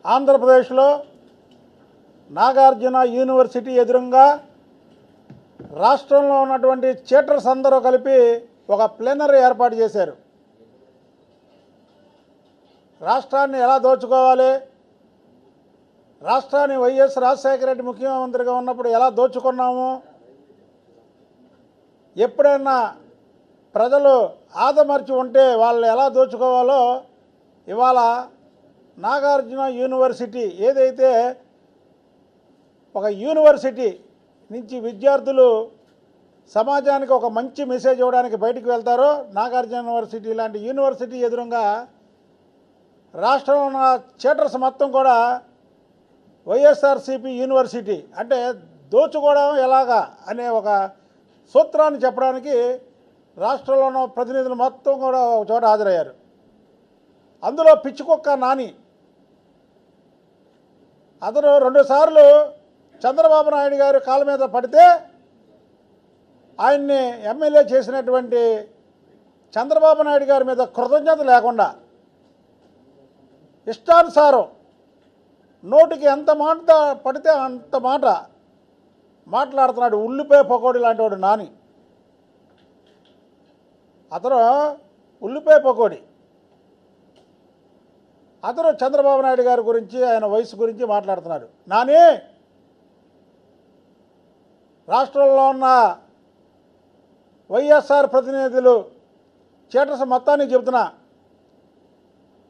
ఆంధ్రప్రదేశ్లో నాగార్జున యూనివర్సిటీ ఎదురుగా రాష్ట్రంలో ఉన్నటువంటి చీటర్స్ అందరూ కలిపి ఒక ప్లెనరీ ఏర్పాటు చేశారు. రాష్ట్రాన్ని ఎలా దోచుకోవాలి, రాష్ట్రాన్ని వైఎస్ రాజశేఖర రెడ్డి ముఖ్యమంత్రిగా ఉన్నప్పుడు ఎలా దోచుకున్నాము, ఎప్పుడైనా ప్రజలు ఆదమర్చి ఉంటే వాళ్ళు ఎలా దోచుకోవాలో ఇవాళ నాగార్జున యూనివర్సిటీ ఏదైతే ఒక యూనివర్సిటీ నుంచి విద్యార్థులు సమాజానికి ఒక మంచి మెసేజ్ ఇవ్వడానికి బయటికి వెళ్తారో, నాగార్జున యూనివర్సిటీ లాంటి యూనివర్సిటీ ఎదురుగా రాష్ట్రంలో ఉన్న చీటర్స్ మొత్తం కూడా వైఎస్ఆర్సీపీ యూనివర్సిటీ అంటే దోచుకోవడం ఎలాగా అనే ఒక సూత్రాన్ని చెప్పడానికి రాష్ట్రంలో ఉన్న ప్రతినిధులు మొత్తం కూడా ఒక చోట హాజరయ్యారు. అందులో పిచ్చికొక్క నాని అతను 2 సార్లు చంద్రబాబు నాయుడు గారి కాళ్ళ మీద పడితే ఆయన్ని ఎమ్మెల్యే చేసినటువంటి చంద్రబాబు నాయుడు గారి మీద కృతజ్ఞత లేకుండా ఇష్టానుసారం నోటికి ఎంత మాట పడితే అంత మాట మాట్లాడుతున్నాడు. ఉల్లిపాయ పకోడీ లాంటి వాడు నాని. అతను ఉల్లిపాయ పకోడీ. అతను చంద్రబాబు నాయుడు గారి గురించి ఆయన వయసు గురించి మాట్లాడుతున్నాడు. నాని, రాష్ట్రంలో ఉన్న వైఎస్ఆర్ ప్రతినిధులు చీటర్స్ మొత్తానికి చెబుతున్నా,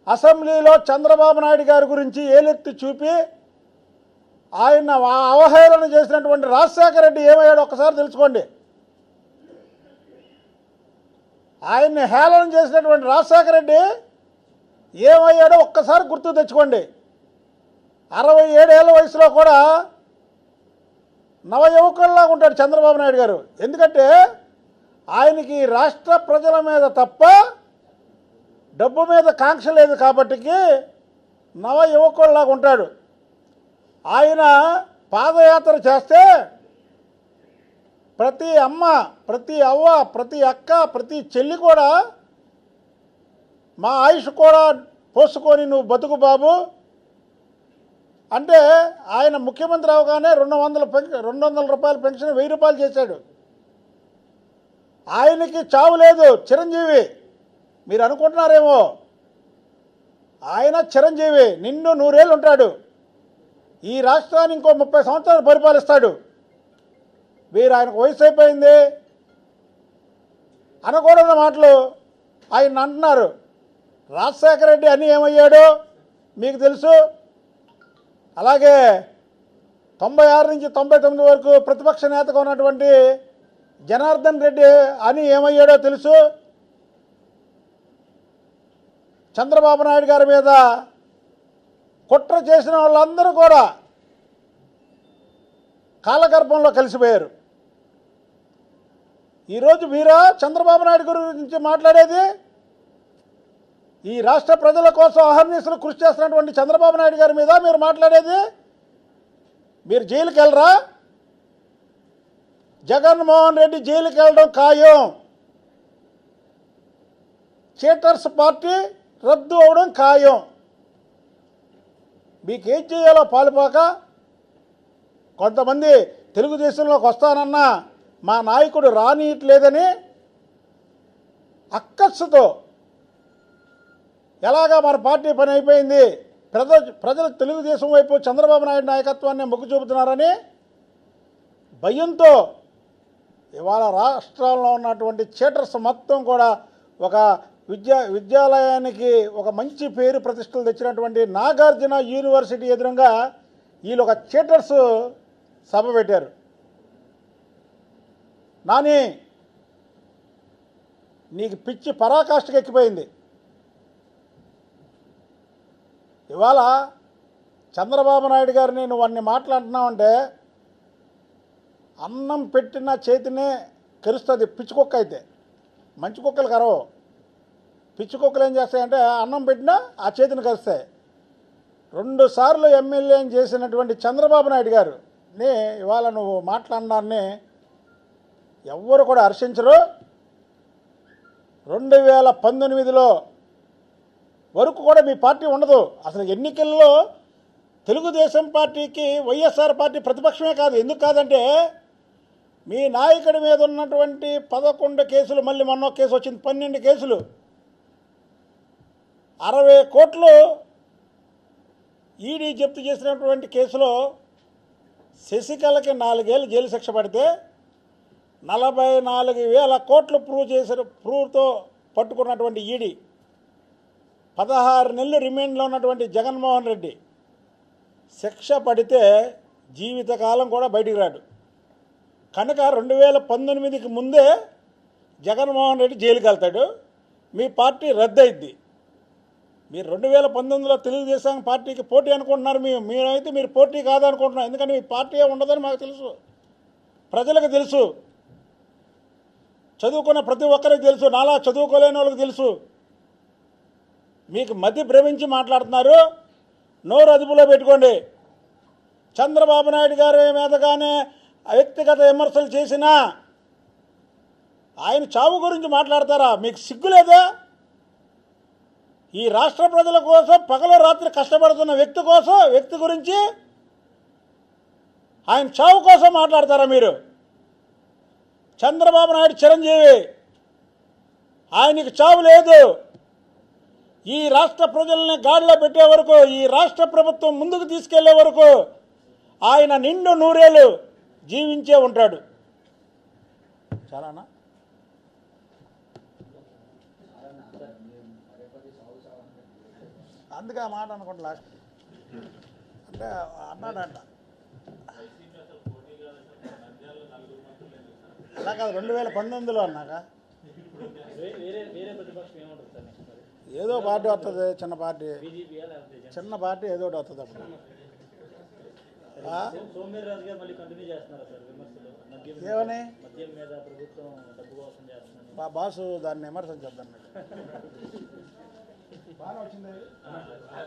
అసెంబ్లీలో చంద్రబాబు నాయుడు గారి గురించి ఏలెత్తి చూపి ఆయన అవహేళన చేసినటువంటి రాజశేఖర రెడ్డి ఏమయ్యాడో ఒక్కసారి తెలుసుకోండి. ఆయన్ని హేళన చేసినటువంటి రాజశేఖర రెడ్డి ఏమయ్యాడో ఒక్కసారి గుర్తు తెచ్చుకోండి. 67 ఏళ్ల వయసులో కూడా నవయువకుల్లాగా ఉంటాడు చంద్రబాబు నాయుడు గారు. ఎందుకంటే ఆయనకి రాష్ట్ర ప్రజల మీద తప్ప డబ్బు మీద కాంక్ష లేదు కాబట్టికి నవయువకుల్లాగా ఉంటాడు. ఆయన పాదయాత్ర చేస్తే ప్రతి అమ్మ, ప్రతి అవ్వ, ప్రతి అక్క, ప్రతి చెల్లి కూడా మా ఆయుష్ కూడా పోసుకొని నువ్వు బతుకు బాబు అంటే ఆయన ముఖ్యమంత్రి అవగానే 200 రూపాయల పెన్షన్ 1000 రూపాయలు చేశాడు. ఆయనకి చావు లేదు, చిరంజీవి. మీరు అనుకుంటున్నారేమో, ఆయన చిరంజీవి, నిన్ను 100 ఏళ్ళు ఉంటాడు. ఈ రాష్ట్రాన్ని ఇంకో 30 సంవత్సరాలు పరిపాలిస్తాడు. మీరు ఆయనకు వయసు అయిపోయింది అనకూడని మాటలు ఆయన అంటున్నారు. రాజశేఖర రెడ్డి అని ఏమయ్యాడో మీకు తెలుసు. అలాగే 96 నుంచి 99 వరకు ప్రతిపక్ష నేతగా ఉన్నటువంటి జనార్దన్ రెడ్డి అని ఏమయ్యాడో తెలుసు. చంద్రబాబు నాయుడు గారి మీద కుట్ర చేసిన వాళ్ళందరూ కూడా కాలగర్భంలో కలిసిపోయారు. ఈరోజు మీరా చంద్రబాబు నాయుడు గురించి మాట్లాడేది? ఈ రాష్ట్ర ప్రజల కోసం అహర్నిశలు కృషి చేస్తున్నటువంటి చంద్రబాబు నాయుడు గారి మీద మీరు మాట్లాడేది? మీరు జైలుకి వెళ్ళరా? జగన్మోహన్ రెడ్డి జైలుకి వెళ్ళడం ఖాయం. చీటర్స్ పార్టీ రద్దు అవడం ఖాయం. మీకేం చేయాలో పాలుపోక కొంతమంది తెలుగుదేశంలోకి వస్తానన్నా మా నాయకుడు రానియట్లేదని అక్కస్సుతో ఎలాగా మన పార్టీ పని అయిపోయింది, ప్రజలు తెలుగుదేశం వైపు చంద్రబాబు నాయుడు నాయకత్వాన్ని మొగ్గు చూపుతున్నారని భయంతో ఇవాళ రాష్ట్రాల్లో ఉన్నటువంటి చీటర్స్ మొత్తం కూడా ఒక విద్యాలయానికి ఒక మంచి పేరు ప్రతిష్టలు తెచ్చినటువంటి నాగార్జున యూనివర్సిటీ ఎదురుగా వీళ్ళు ఒక చీటర్స్ సభ పెట్టారు. నాని, నీకు పిచ్చి పరాకాష్ఠకి ఎక్కిపోయింది. ఇవాళ చంద్రబాబు నాయుడు గారిని నువ్వు అన్ని మాట్లాడుతున్నావంటే అన్నం పెట్టిన చేతినే కరుస్తుంది పిచ్చి కుక్క అయితే. మంచి కుక్కలు కరవు. పిచ్చి కుక్కలు ఏం చేస్తాయంటే అన్నం పెట్టినా ఆ చేతిని కరుస్తాయి. 2 సార్లు ఎమ్మెల్యే చేసినటువంటి చంద్రబాబు నాయుడు గారుని ఇవాళ నువ్వు మాట్లాడినాన్ని ఎవ్వరు కూడా హర్షించరు. 2019లో వరకు కూడా మీ పార్టీ ఉండదు. అసలు ఎన్నికల్లో తెలుగుదేశం పార్టీకి వైఎస్ఆర్ పార్టీ ప్రతిపక్షమే కాదు. ఎందుకు కాదంటే మీ నాయకుడి మీద ఉన్నటువంటి 11 కేసులు, మళ్ళీ మొన్న ఒక కేసు వచ్చింది, 12 కేసులు, 60 కోట్లు ఈడీ జప్తు చేసినటువంటి కేసులో శశికళకి 4 ఏళ్ళు జైలు శిక్ష పడితే 44,000 కోట్లు ప్రూవ్తో పట్టుకున్నటువంటి ఈడీ 16 నెలలు రిమాండ్లో ఉన్నటువంటి జగన్మోహన్ రెడ్డి శిక్ష పడితే జీవితకాలం కూడా బయటికి రాడు. కనుక 2019కి ముందే జగన్మోహన్ రెడ్డి జైలుకి వెళ్తాడు, మీ పార్టీ రద్దయిద్ది. మీరు 2019లో తెలుగుదేశం పార్టీకి పోటీ అనుకుంటున్నారు, మీరైతే మీరు పోటీ కాదనుకుంటున్నారు. ఎందుకంటే మీ పార్టీ ఉండదని మాకు తెలుసు, ప్రజలకు తెలుసు, చదువుకున్న ప్రతి ఒక్కరికి తెలుసు, నాలా చదువుకోలేని వాళ్ళకి తెలుసు. మీకు మతి భ్రమించి మాట్లాడుతున్నారు. నోరు అదుపులో పెట్టుకోండి. చంద్రబాబు నాయుడు గారి మీదగానే వ్యక్తిగత విమర్శలు చేసినా ఆయన చావు గురించి మాట్లాడతారా? మీకు సిగ్గు లేదా? ఈ రాష్ట్ర ప్రజల కోసం పగలు రాత్రి కష్టపడుతున్న వ్యక్తి గురించి ఆయన చావు కోసం మాట్లాడతారా మీరు? చంద్రబాబు నాయుడు చిరంజీవి, ఆయనకి చావు లేదు. ఈ రాష్ట్ర ప్రజల్ని గాడిలో పెట్టే వరకు, ఈ రాష్ట్ర ప్రభుత్వం ముందుకు తీసుకెళ్లే వరకు ఆయన నిండు 100 ఏళ్ళు జీవించే ఉంటాడు. చాలానా? అందుకే ఆ మాట అనుకుంటా లాస్ట్ అంటే అన్నాడంట. అలా కాదు, 2019లో అన్నాక ఏదో పార్టీ వస్తుంది, చిన్న పార్టీ ఏదో ఒకటి వస్తుంది. అప్పుడు ఏమని బాసు దాన్ని విమర్శించొద్దు అన్నాడు. బాగా వచ్చింది.